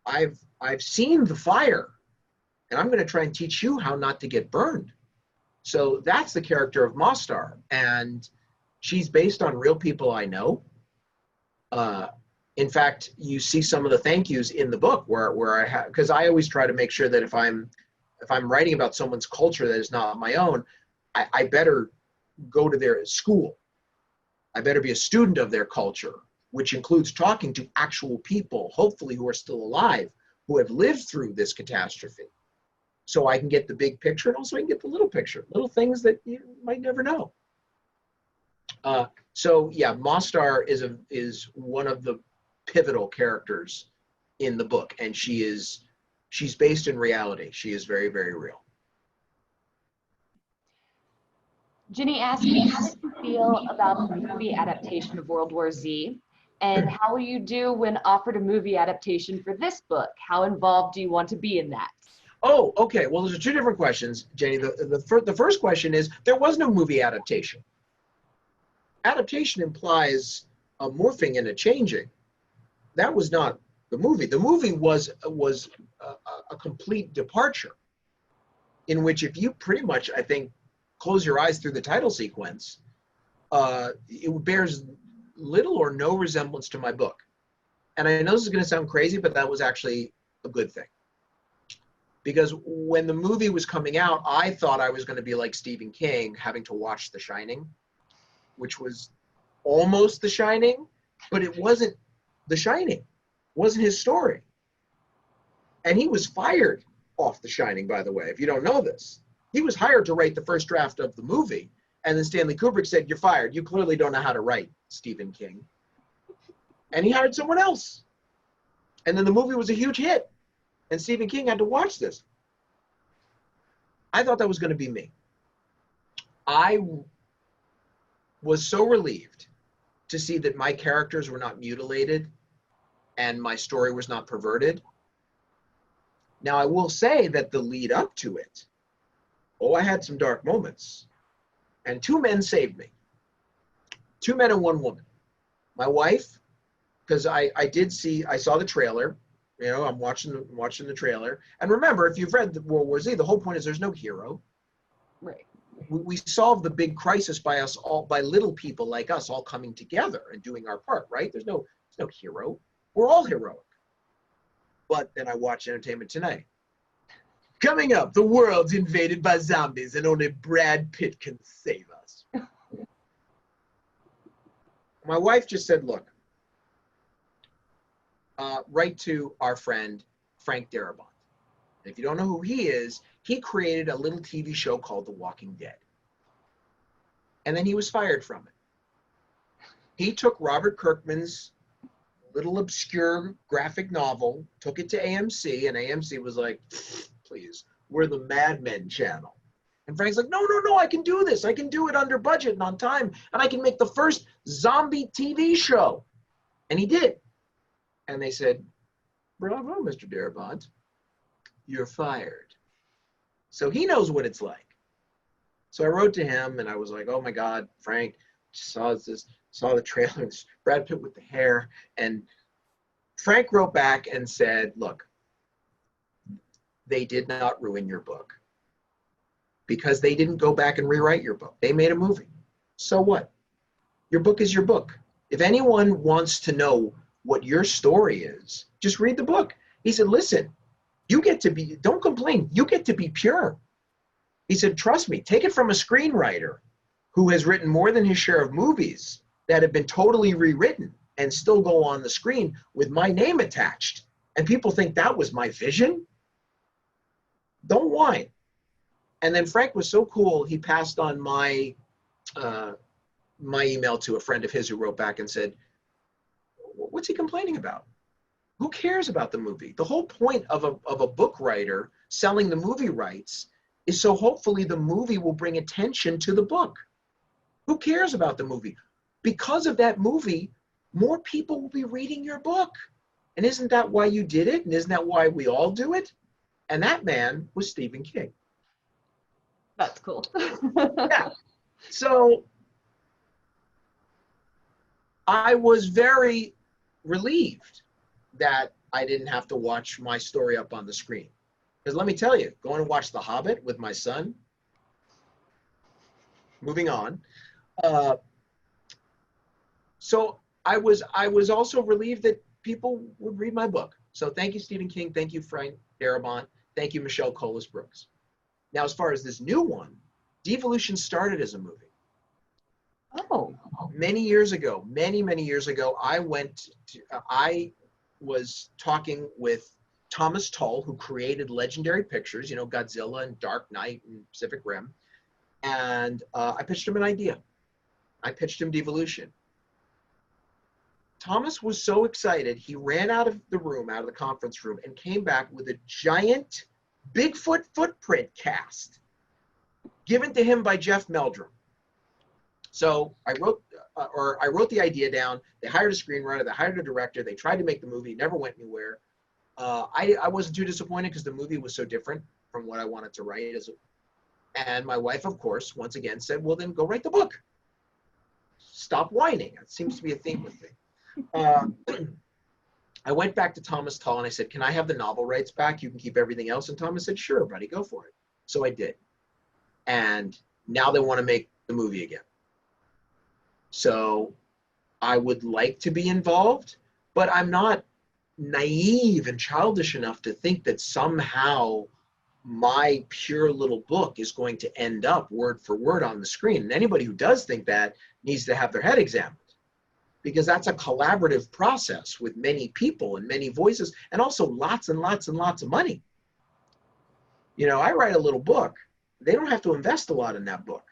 I've seen the fire, and I'm going to try and teach you how not to get burned. So that's the character of Mostar, and she's based on real people I know. In fact, you see some of the thank yous in the book where I have, because I always try to make sure that if I'm writing about someone's culture that is not my own, I better go to their school. I better be a student of their culture, which includes talking to actual people, hopefully who are still alive, who have lived through this catastrophe. So I can get the big picture, and also I can get the little picture, little things that you might never know. So yeah, Mostar is one of the pivotal characters in the book, and she's based in reality. She is very, very real. Ginny asked, how did you feel about the movie adaptation of World War Z? And how will you do when offered a movie adaptation for this book? How involved do you want to be in that? Oh, okay. Well, those are two different questions, Jenny. The first question is, there was no movie adaptation. Adaptation implies a morphing and a changing. That was not the movie. The movie was a complete departure, in which if you pretty much, I think, close your eyes through the title sequence, it bears little or no resemblance to my book. And I know this is going to sound crazy, but that was actually a good thing. Because when the movie was coming out, I thought I was going to be like Stephen King, having to watch The Shining, which was almost The Shining, but it wasn't The Shining. It wasn't his story. And he was fired off The Shining, by the way, if you don't know this. He was hired to write the first draft of the movie, and then Stanley Kubrick said, "You're fired. You clearly don't know how to write, Stephen King." And he hired someone else. And then the movie was a huge hit. And Stephen King had to watch this. I thought that was going to be me. I was so relieved to see that my characters were not mutilated and my story was not perverted. Now, I will say that the lead up to it, I had some dark moments. And two men saved me. Two men and one woman. My wife, because I saw the trailer. You know, I'm watching the trailer. And remember, if you've read the World War Z, the whole point is there's no hero. Right. We solve the big crisis by little people like us all coming together and doing our part, right? There's no hero. We're all heroic. But then I watched Entertainment Tonight. Coming up, the world's invaded by zombies and only Brad Pitt can save us. My wife just said, look, write to our friend, Frank Darabont. And if you don't know who he is, he created a little TV show called The Walking Dead. And then he was fired from it. He took Robert Kirkman's little obscure graphic novel, took it to AMC, and AMC was like, please, we're the Mad Men channel. And Frank's like, no, I can do this. I can do it under budget and on time, and I can make the first zombie TV show. And he did. And they said, bravo, Mr. Darabont, you're fired. So he knows what it's like. So I wrote to him, and I was like, oh my God, Frank, saw the trailer, Brad Pitt with the hair. And Frank wrote back and said, look, they did not ruin your book because they didn't go back and rewrite your book. They made a movie. So what? Your book is your book. If anyone wants to know what your story is, just read the book. He said, listen, don't complain. You get to be pure. He said, trust me, take it from a screenwriter who has written more than his share of movies that have been totally rewritten and still go on the screen with my name attached. And people think that was my vision. Don't whine. And then Frank was so cool, he passed on my email to a friend of his who wrote back and said, what's he complaining about? Who cares about the movie? The whole point of a book writer selling the movie rights is so hopefully the movie will bring attention to the book. Who cares about the movie? Because of that movie, more people will be reading your book. And isn't that why you did it? And isn't that why we all do it? And that man was Stephen King. That's cool. Yeah. So I was very relieved that I didn't have to watch my story up on the screen. Because let me tell you, going to watch The Hobbit with my son, moving on. So I was also relieved that people would read my book. So thank you, Stephen King. Thank you, Frank Darabont. Thank you, Michelle Colas Brooks. Now, as far as this new one, Devolution started as a movie. Oh. Many years ago, many years ago, I was talking with Thomas Tull, who created Legendary Pictures, you know, Godzilla and Dark Knight and Pacific Rim. And I pitched him an idea. I pitched him Devolution. Thomas was so excited, he ran out of the room, out of the conference room, and came back with a giant Bigfoot footprint cast given to him by Jeff Meldrum. So I wrote the idea down. They hired a screenwriter, they hired a director, they tried to make the movie, it never went anywhere. I wasn't too disappointed because the movie was so different from what I wanted to write. And my wife, of course, once again said, well, then go write the book. Stop whining. It seems to be a theme with me. I went back to Thomas Tull and I said, can I have the novel rights back? You can keep everything else. And Thomas said, sure, buddy, go for it. So I did. And now they want to make the movie again. So I would like to be involved, but I'm not naive and childish enough to think that somehow my pure little book is going to end up word for word on the screen. And anybody who does think that needs to have their head examined, because that's a collaborative process with many people and many voices, and also lots and lots and lots of money. You know, I write a little book. They don't have to invest a lot in that book.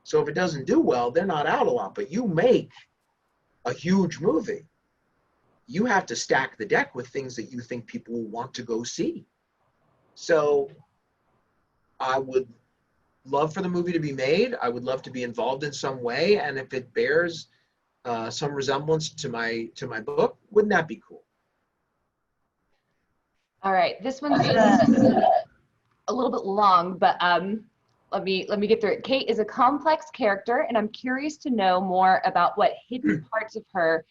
So if it doesn't do well, they're not out a lot. But you make a huge movie, you have to stack the deck with things that you think people will want to go see. So I would love for the movie to be made. I would love to be involved in some way. And if it bears some resemblance to my book, wouldn't that be cool? All right, this one's a little bit long, but let me get through it. Kate is a complex character, and I'm curious to know more about what hidden parts of her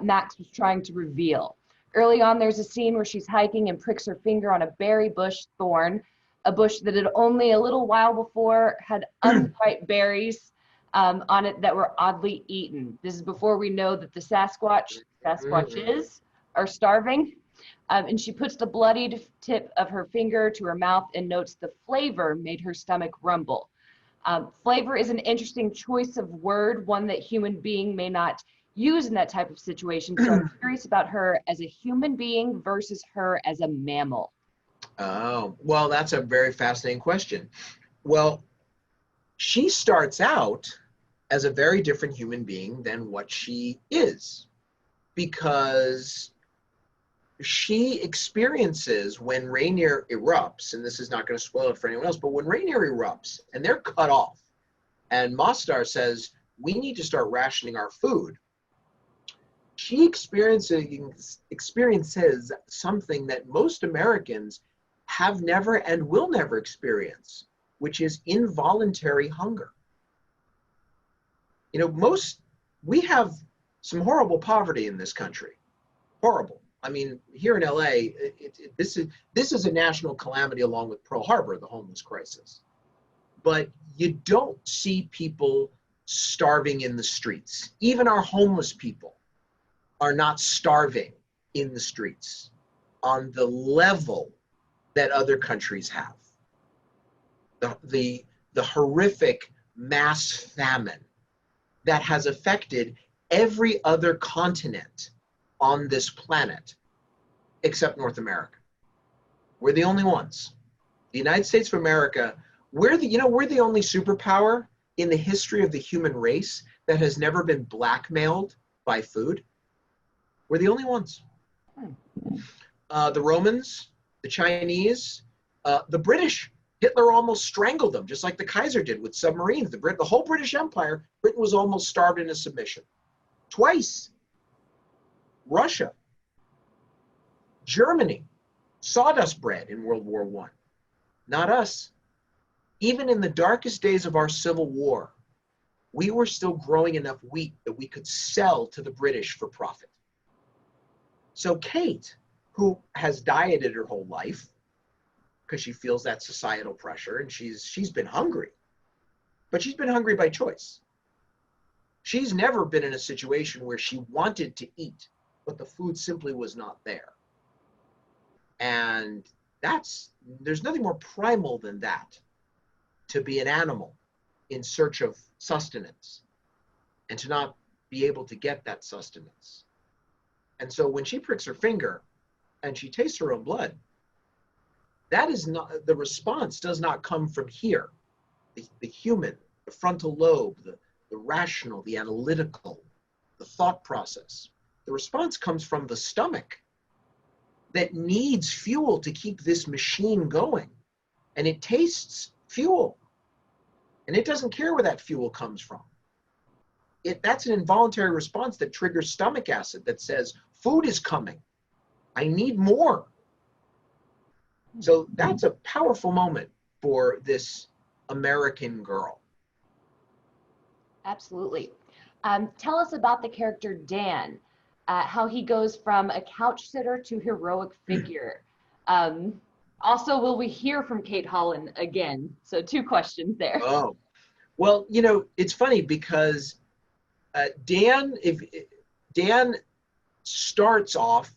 Max was trying to reveal. Early on, there's a scene where she's hiking and pricks her finger on a berry bush thorn, a bush that had only a little while before had unripe berries on it that were oddly eaten. This is before we know that the Sasquatches are starving. And she puts the bloodied tip of her finger to her mouth and notes the flavor made her stomach rumble. Flavor is an interesting choice of word, one that human being may not use in that type of situation. So I'm curious about her as a human being versus her as a mammal. Oh, well, that's a very fascinating question. Well, she starts out as a very different human being than what she is, because she experiences when Rainier erupts, and this is not going to spoil it for anyone else, but when Rainier erupts and they're cut off, and Mostar says, we need to start rationing our food, she experiences something that most Americans have never and will never experience, which is involuntary hunger. You know, we have some horrible poverty in this country. Horrible. I mean, here in LA, this is a national calamity along with Pearl Harbor, the homeless crisis. But you don't see people starving in the streets. Even our homeless people are not starving in the streets on the level that other countries have. The horrific mass famine that has affected every other continent on this planet except North America. We're the only ones. The United States of America, we're the only superpower in the history of the human race that has never been blackmailed by food. We're the only ones. The Romans, the Chinese, the British, Hitler almost strangled them, just like the Kaiser did with submarines. The whole British Empire, Britain was almost starved into submission. Twice. Russia, Germany, sawdust bread in World War I. Not us. Even in the darkest days of our Civil War, we were still growing enough wheat that we could sell to the British for profit. So Kate, who has dieted her whole life because she feels that societal pressure, and she's been hungry, but she's been hungry by choice. She's never been in a situation where she wanted to eat, but the food simply was not there. And there's nothing more primal than that, to be an animal in search of sustenance and to not be able to get that sustenance. And so when she pricks her finger and she tastes her own blood, that is not, the response does not come from here. The human, the frontal lobe, the rational, the analytical, the thought process. The response comes from the stomach that needs fuel to keep this machine going. And it tastes fuel. And it doesn't care where that fuel comes from. That's an involuntary response that triggers stomach acid that says, food is coming. I need more. So that's a powerful moment for this American girl. Absolutely. Tell us about the character Dan, how he goes from a couch sitter to heroic figure. Also, will we hear from Kate Holland again? So 2 questions there. Oh, well, you know, it's funny because Dan starts off,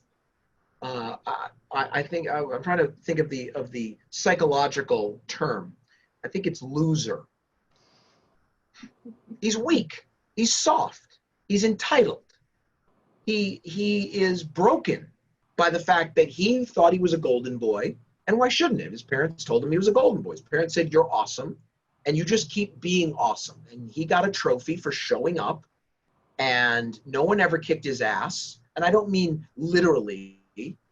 I think, I'm trying to think of the psychological term. I think it's loser. He's weak. He's soft. He's entitled. He is broken by the fact that he thought he was a golden boy. And why shouldn't he? His parents told him he was a golden boy. His parents said, you're awesome. And you just keep being awesome. And he got a trophy for showing up. And no one ever kicked his ass. And I don't mean literally,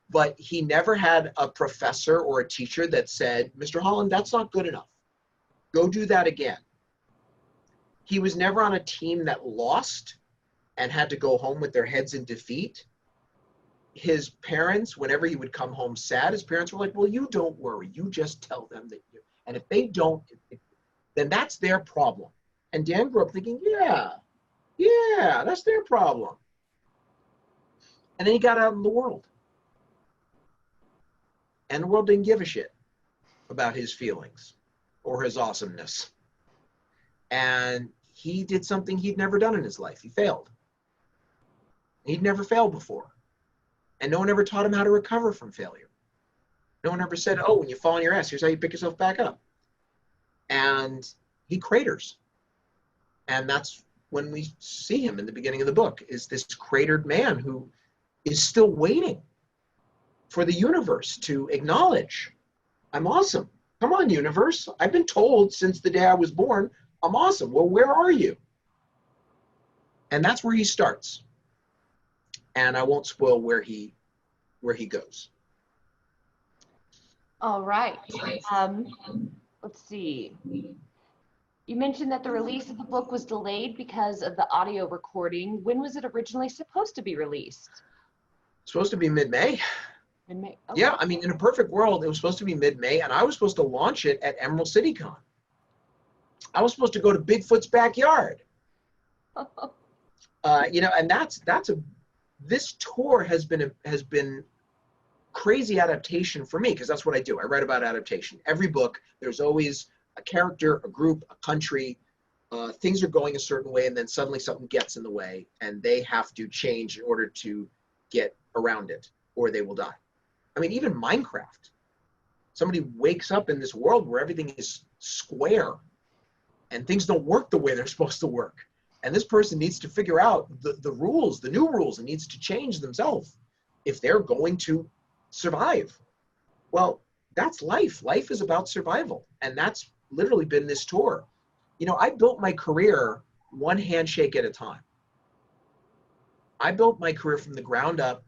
but he never had a professor or a teacher that said, Mr. Holland, that's not good enough. Go do that again. He was never on a team that lost and had to go home with their heads in defeat. His parents, whenever he would come home sad, his parents were like, well, you don't worry. You just tell them that you, and if they don't, then that's their problem. And Dan grew up thinking, yeah, that's their problem. And then he got out in the world. And the world didn't give a shit about his feelings or his awesomeness. And he did something he'd never done in his life. He failed. He'd never failed before. And no one ever taught him how to recover from failure. No one ever said, oh, when you fall on your ass, here's how you pick yourself back up. And he craters. And that's when we see him in the beginning of the book, is this cratered man who is still waiting for the universe to acknowledge, I'm awesome. Come on, universe. I've been told since the day I was born, I'm awesome. Well, where are you? And that's where he starts. And I won't spoil where he goes. All right. Let's see. You mentioned that the release of the book was delayed because of the audio recording. When was it originally supposed to be released? Supposed to be mid-May. Mid-May. Okay. Yeah, I mean, in a perfect world, it was supposed to be mid-May, and I was supposed to launch it at Emerald City Con. I was supposed to go to Bigfoot's backyard. You know, and this tour has been crazy adaptation for me, because that's what I do. I write about adaptation. Every book, there's always a character, a group, a country. Things are going a certain way, and then suddenly something gets in the way, and they have to change in order to get around it, or they will die. I mean, even Minecraft. Somebody wakes up in this world where everything is square, and things don't work the way they're supposed to work. And this person needs to figure out the rules, the new rules, and needs to change themselves if they're going to survive. Well, that's life. Life is about survival. And that's literally been this tour. You know, I built my career one handshake at a time. I built my career from the ground up,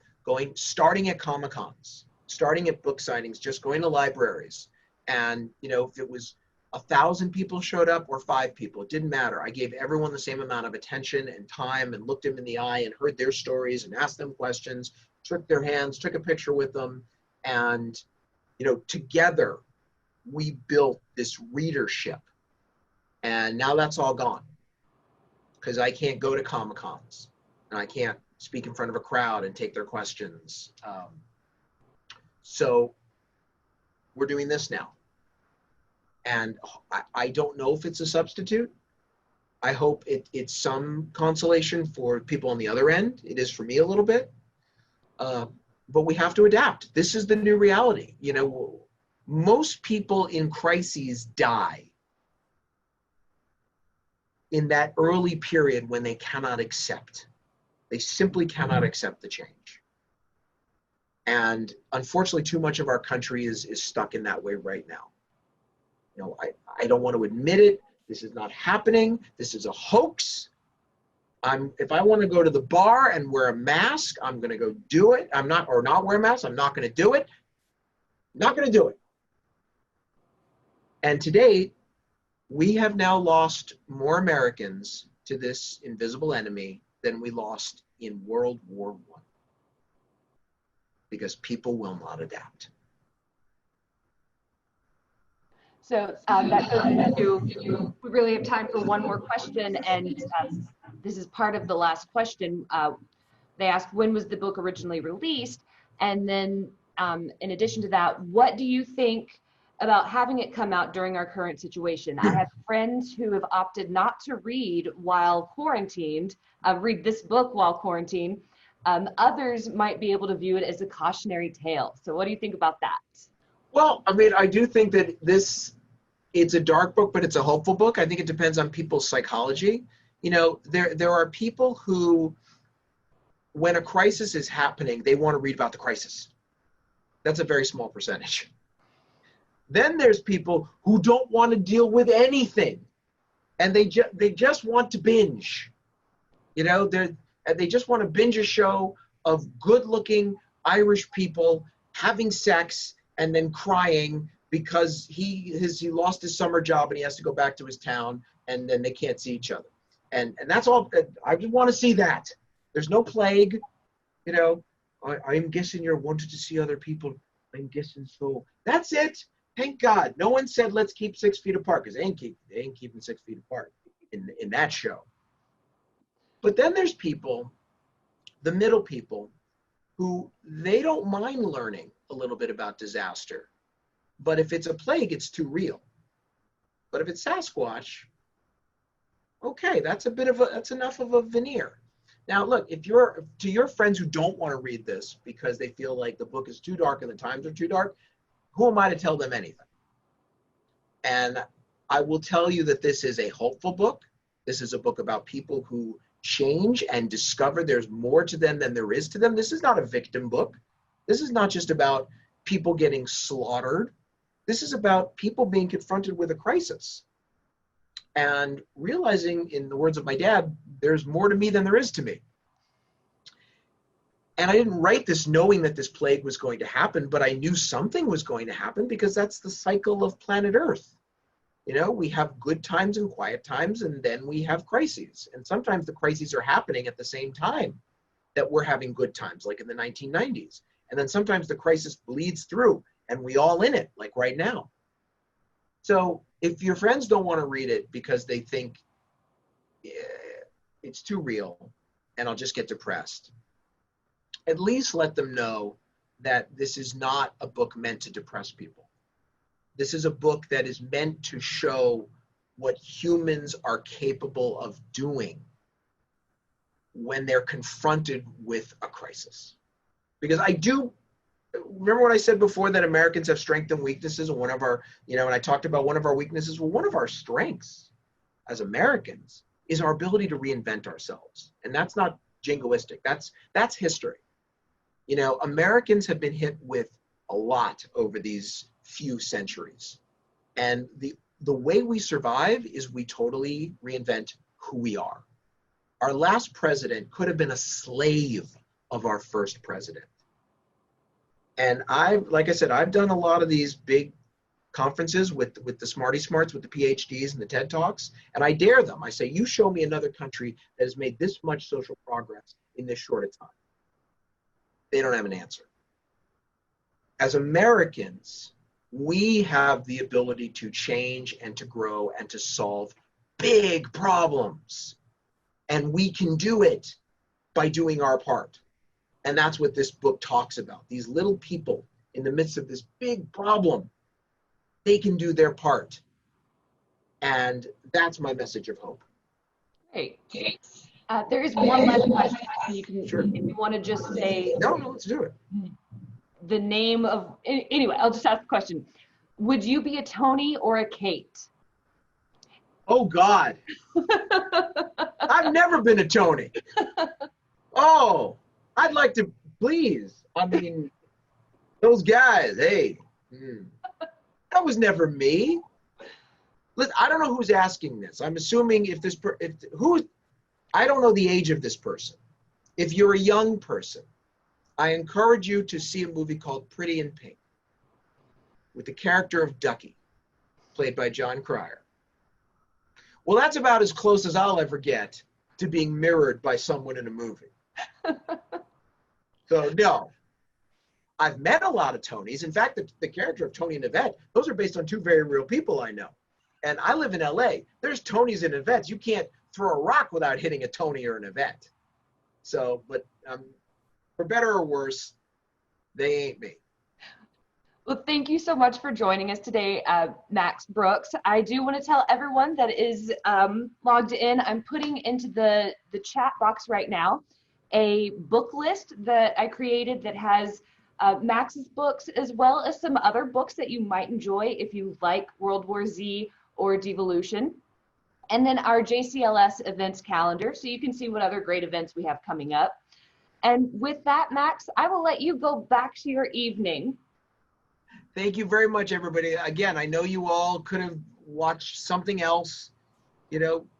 starting at Comic-Cons, starting at book signings, just going to libraries. And, you know, if it was 1,000 people showed up or 5 people, it didn't matter. I gave everyone the same amount of attention and time, and looked them in the eye and heard their stories and asked them questions, shook their hands, took a picture with them. And, you know, together we built this readership. And now that's all gone, because I can't go to Comic-Cons and I can't speak in front of a crowd and take their questions. So we're doing this now. And I don't know if it's a substitute. I hope it's some consolation for people on the other end. It is for me a little bit. But we have to adapt. This is the new reality. You know, most people in crises die in that early period when they cannot accept. They simply cannot accept the change. And unfortunately, too much of our country is stuck in that way right now. You know, I don't want to admit it. This is not happening. This is a hoax. If I want to go to the bar and wear a mask, I'm going to go do it. Not wear a mask. I'm not going to do it. Not going to do it. And today, we have now lost more Americans to this invisible enemy than we lost in World War I, because people will not adapt. So that goes into, we really have time for one more question, and this is part of the last question. They asked, when was the book originally released? And then in addition to that, what do you think about having it come out during our current situation? I have friends who have opted not to read while quarantined, read this book while quarantined. Others might be able to view it as a cautionary tale. So what do you think about that? Well, I mean, I do think that it's a dark book, but it's a hopeful book. I think it depends on people's psychology. You know, there are people who, when a crisis is happening, they want to read about the crisis. That's a very small percentage. Then there's people who don't want to deal with anything, and they just want to binge. You know, they just want to binge a show of good-looking Irish people having sex and then crying because he lost his summer job and he has to go back to his town, and then they can't see each other. And that's all. I just want to see that. There's no plague. You know, I'm guessing you're wanted to see other people. I'm guessing so. That's it. Thank God. No one said let's keep 6 feet apart, because they ain't keeping 6 feet apart in that show. But then there's people, the middle people, who they don't mind learning a little bit about disaster. But if it's a plague, it's too real. But if it's Sasquatch, okay, that's enough of a veneer. Now, look, to your friends who don't want to read this because they feel like the book is too dark and the times are too dark, who am I to tell them anything? And I will tell you that this is a hopeful book. This is a book about people who change and discover there's more to them than there is to them. This is not a victim book. This is not just about people getting slaughtered. This is about people being confronted with a crisis and realizing, in the words of my dad, there's more to me than there is to me. And I didn't write this knowing that this plague was going to happen, but I knew something was going to happen because that's the cycle of planet Earth. You know, we have good times and quiet times, and then we have crises. And sometimes the crises are happening at the same time that we're having good times, like in the 1990s. And then sometimes the crisis bleeds through, and we all in it, like right now. So if your friends don't want to read it because they think it's too real and I'll just get depressed, at least let them know that this is not a book meant to depress people. This is a book that is meant to show what humans are capable of doing when they're confronted with a crisis. Because I do remember what I said before, that Americans have strengths and weaknesses, and one of our, and I talked about one of our weaknesses. Well, one of our strengths as Americans is our ability to reinvent ourselves. And that's not jingoistic. That's history. Americans have been hit with a lot over these few centuries. And the way we survive is we totally reinvent who we are. Our last president could have been a slave of our first president. And like I said, I've done a lot of these big conferences with the smarty smarts, with the PhDs and the TED Talks, and I dare them. I say, you show me another country that has made this much social progress in this short a time. They don't have an answer. As Americans, we have the ability to change and to grow and to solve big problems. And we can do it by doing our part. And that's what this book talks about. These little people in the midst of this big problem, they can do their part. And that's my message of hope. Great. There is one last question. You can, sure. If you want to just say. No, let's do it. The name of, anyway, I'll just ask the question. Would you be a Tony or a Kate? Oh, God. I've never been a Tony. Oh, I'd like to, please. I mean, those guys, hey. That was never me. Listen, I don't know who's asking this. I'm assuming I don't know the age of this person. If you're a young person, I encourage you to see a movie called Pretty in Pink with the character of Ducky, played by John Cryer. Well, that's about as close as I'll ever get to being mirrored by someone in a movie. So no, I've met a lot of Tonys. In fact, the character of Tony and Yvette, those are based on two very real people I know. And I live in LA. There's Tonys and Yvettes. You can't throw a rock without hitting a Tony or an Yvette. So, but for better or worse, they ain't me. Well, thank you so much for joining us today, Max Brooks. I do want to tell everyone that is logged in, I'm putting into the chat box right now a book list that I created that has Max's books as well as some other books that you might enjoy if you like World War Z or Devolution. And then our JCLS events calendar, so you can see what other great events we have coming up. And with that, Max, I will let you go back to your evening. Thank you very much, everybody. Again, I know you all could have watched something else,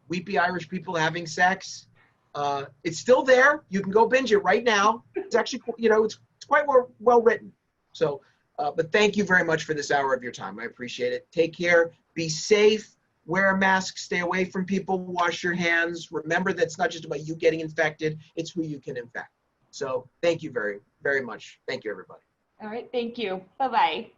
weepy Irish people having sex. It's still there. You can go binge it right now. It's actually, it's quite well written. So, but thank you very much for this hour of your time. I appreciate it. Take care. Be safe. Wear a mask. Stay away from people. Wash your hands. Remember that it's not just about you getting infected. It's who you can infect. So thank you very, very much. Thank you, everybody. All right. Thank you. Bye-bye.